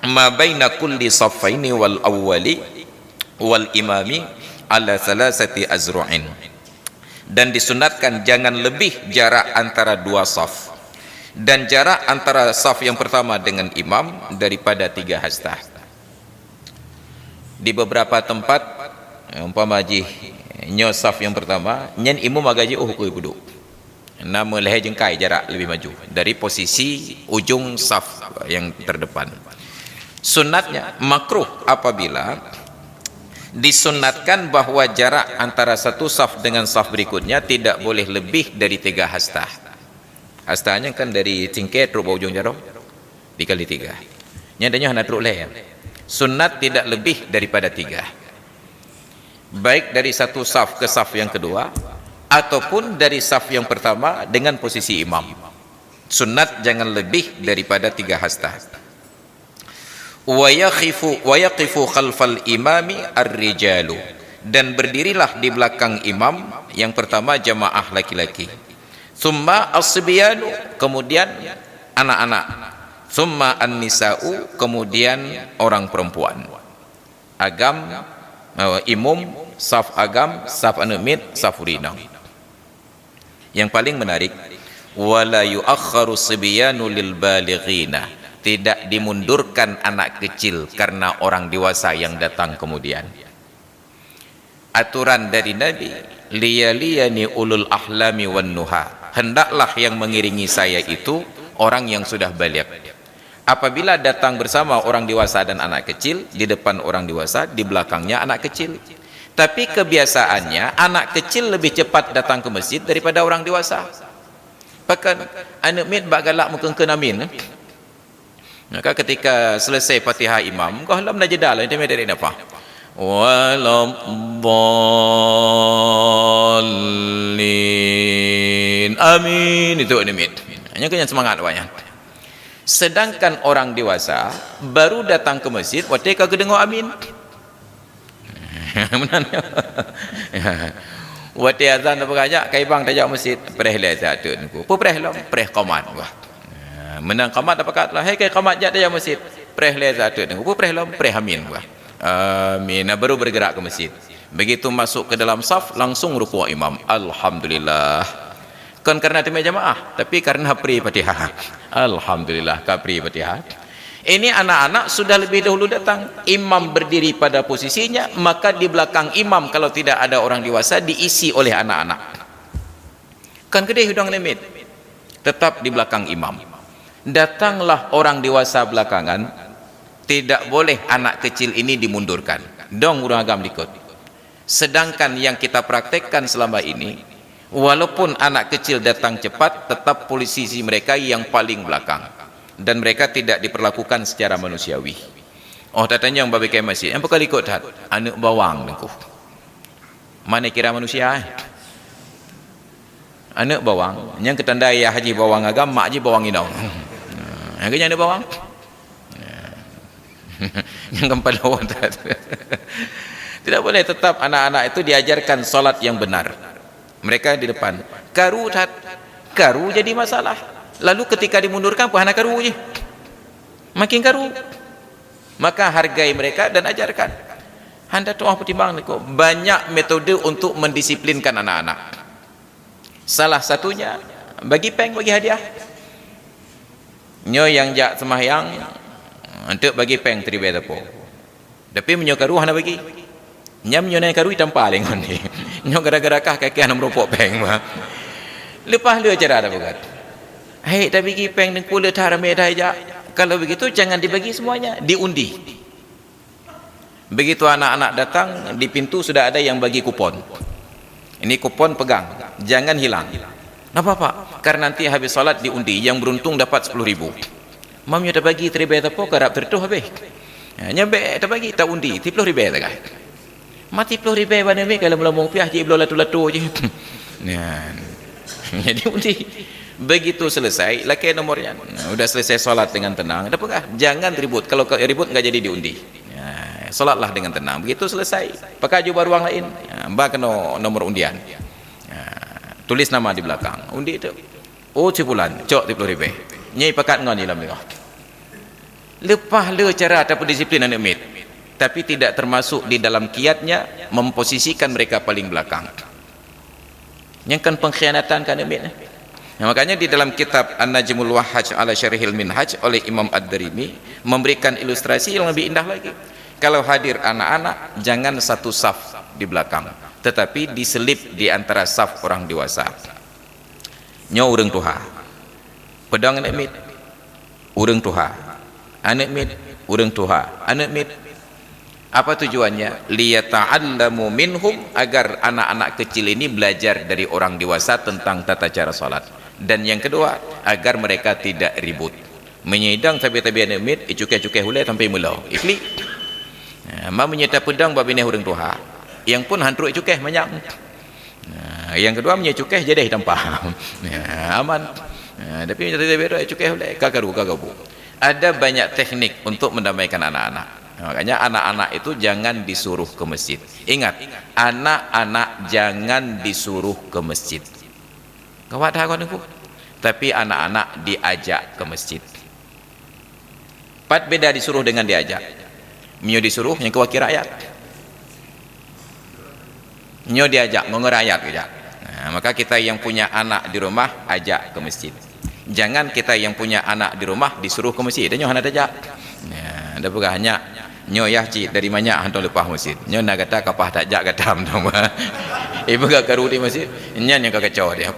ma baina kulli saffaini wal awwali wal imami ala thalathati azru'in, dan disunatkan jangan lebih jarak antara dua saf, dan jarak antara saf yang pertama dengan imam daripada 3 hasta. Di beberapa tempat umpama haji nyo saf yang pertama nyen imam magaji kuy buduk nama leher jengkai, jarak lebih maju dari posisi ujung saf yang terdepan. Sunatnya makruh apabila disunatkan bahwa jarak antara satu saf dengan saf berikutnya tidak boleh lebih dari 3 hasta. Hastanya kan dari tingkat rubah ujung jarum dikali 3, nyadanya hanya truk leher. Sunat tidak lebih daripada 3, baik dari satu saf ke saf yang kedua ataupun dari saf yang pertama dengan posisi imam. Sunat jangan lebih daripada 3 hasta. Wa yaqifu khalfal imami ar-rijalu, dan berdirilah di belakang imam yang pertama jamaah laki-laki. Thumma as-sibyanu, kemudian anak-anak. Thumma an-nisa'u, kemudian orang perempuan. Agam, imum, saf agam, saf anumid, saf urinang. Yang paling menarik, wala yu'akhkharu sibyanu lil balighina, tidak dimundurkan anak kecil karena orang dewasa yang datang kemudian. Aturan dari Nabi, liyaliyani ulul ahlami wan nuha, hendaklah yang mengiringi saya itu orang yang sudah baligh. Apabila datang bersama orang dewasa dan anak kecil, di depan orang dewasa, di belakangnya anak kecil. Tapi kebiasaannya anak kecil lebih cepat datang ke masjid daripada orang dewasa. Bahkan anak mit bak galak mengkengken amin. Maka ketika selesai Fatihah imam, kau halam dah jeda lah, dia dari apa? Walam dallin. Amin, itu anak mit. Hanya kenyang semangat banyak. Sedangkan orang dewasa baru datang ke masjid, waktu kau dengar amin. Waktu azan apa kajak, kaibang tajak masjid, pereh lah satu niku. Apa pereh lah? Pereh qamat. Wah. Menang qamat apa kata lah? Hei kai qamat jak tajak masjid. Pereh lah satu niku. Apa pereh lah? Pereh amin. Wah. Amin. Baru bergerak ke masjid. Begitu masuk ke dalam saf, langsung rukuk imam. Alhamdulillah. Bukan karena timai jamaah, tapi karena pri Fatihah. Alhamdulillah, kapri Fatihah. Ini anak-anak sudah lebih dahulu datang. Imam berdiri pada posisinya, maka di belakang imam kalau tidak ada orang dewasa diisi oleh anak-anak. Kan gede hudang limit. Tetap di belakang imam. Datanglah orang dewasa belakangan, tidak boleh anak kecil ini dimundurkan. Dong urang agam likut. Sedangkan yang kita praktekkan selama ini, walaupun anak kecil datang cepat, tetap posisi mereka yang paling belakang, dan mereka tidak diperlakukan secara manusiawi. Oh, tatanya yang babi kai masjid, yang bekal ikut tat anak bawang nengku. Mana kira manusia? Anak bawang, yang ketandai ya haji bawang agam, mak haji bawang inau. Yang kenyang anak bawang. Yang kempal bawang tat. Tidak boleh, tetap anak-anak itu diajarkan solat yang benar. Mereka di depan. Karu tat, karu jadi masalah. Lalu ketika dimundurkan pahana karu je. Makin karu. Maka hargai mereka dan ajarkan. Anda tu apa timbang ni, banyak metode untuk mendisiplinkan anak-anak. Salah satunya bagi peng, bagi hadiah. Nyo yang jak semahyang untuk bagi peng teribai tapo. Tapi menyo karu hana bagi. Nyam nyo nai karu tanpa lengon ni. Nyo gara-gara kah kaki hana meropok peng mah. Lepas le cara dah buat. Hei, dah bagi peng dan pula dah ramai dah ajak. Kalau begitu jangan dibagi semuanya, diundi. Begitu anak-anak datang, di pintu sudah ada yang bagi kupon. Ini kupon, pegang, jangan hilang. Kenapa Pak? Karena nanti habis salat diundi, yang beruntung dapat 10.000. Mamnya dah bagi teribay tapo karap tertuh habis. Nyampe dah bagi tak undi, 10.000 tak kah? Mati 10.000 mana ni kalau melambung piah je belum latu-latu je. Jadi undi. Begitu selesai, laki nomornya. Sudah selesai solat dengan tenang. Ada apa? Jangan ribut. Kalau ribut enggak jadi diundi. Solatlah dengan tenang. Begitu selesai, pakai jubah ruang lain. Mbak kena nomor undian. Tulis nama di belakang. Undi itu. Oh, cipulan, cok 10.000. Nyai pakat ngon dalam mereka. Lepas le cara ataupun disiplin anak mit. Tapi tidak termasuk di dalam kiatnya memposisikan mereka paling belakang. Yang kan pengkhianatan kan anak mit. Makanya di dalam kitab An-Najmul Wahhaj ala Syarihil Minhaj oleh Imam Ad-Darimi memberikan ilustrasi yang lebih indah lagi. Kalau hadir anak-anak, jangan satu saf di belakang, tetapi diselip di antara saf orang dewasa. Nyo urang tuha, pedang anak mit, urang tuha, anak mit, urang tuha, anak mit. Apa tujuannya? Liyata'allamu minhum, agar anak-anak kecil ini belajar dari orang dewasa tentang tata cara salat. Dan yang kedua, agar mereka tidak ribut. Menyedang tabi-tabi anak mit, cukai-cukai hulai sampai mulau. Ikli. Ma menyeta pedang babine urang tuha. Yang pun hantruk cukai banyak. Yang kedua menyeta cukai jadi tanpa. Aman. Tapi tabi-tabi cukai hulai kagaru. Ada banyak teknik untuk mendamaikan anak-anak. Makanya anak-anak itu jangan disuruh ke masjid. Ingat, anak-anak jangan disuruh ke masjid. Kawat dah kau. Tapi anak-anak diajak ke masjid. Pat beda disuruh dengan diajak. Nyo disuruh yang kewakil rakyat. Nyo diajak ngerakyat saja. Maka kita yang punya anak di rumah ajak ke masjid. Jangan kita yang punya anak di rumah disuruh ke masjid. Dan nyo hendak ajak. Ada bukan hanya nyo yah cik dari banyak hantar lepas masjid. Nyo nak kata kapah tak jak kata mdom. Ibu gak karu di masjid. Nyo yang kacau dia.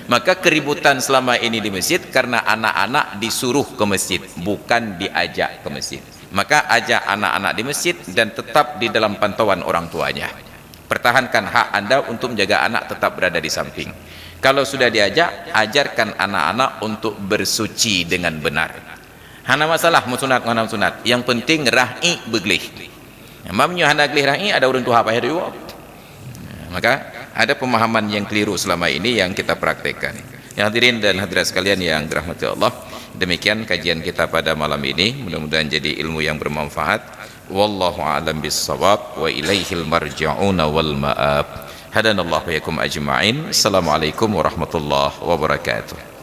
Maka keributan selama ini di masjid karena anak-anak disuruh ke masjid, bukan diajak ke masjid. Maka ajak anak-anak di masjid dan tetap di dalam pantauan orang tuanya. Pertahankan hak Anda untuk menjaga anak tetap berada di samping. Kalau sudah diajak, ajarkan anak-anak untuk bersuci dengan benar. Hana masalah sunat ngana sunat. Yang penting ra'i beglih. Mamnya hana glih ra'i ada orang tua apa ya dia. Maka ada pemahaman yang keliru selama ini yang kita praktekkan. Yang hadirin dan hadirat sekalian yang dirahmati Allah, demikian kajian kita pada malam ini. Mudah-mudahan jadi ilmu yang bermanfaat. Wallahu a'lam bis-shawab wa ilaihil marja'una wal ma'ab. Hadanallahu wa yakum ajma'in. Assalamualaikum warahmatullahi wabarakatuh.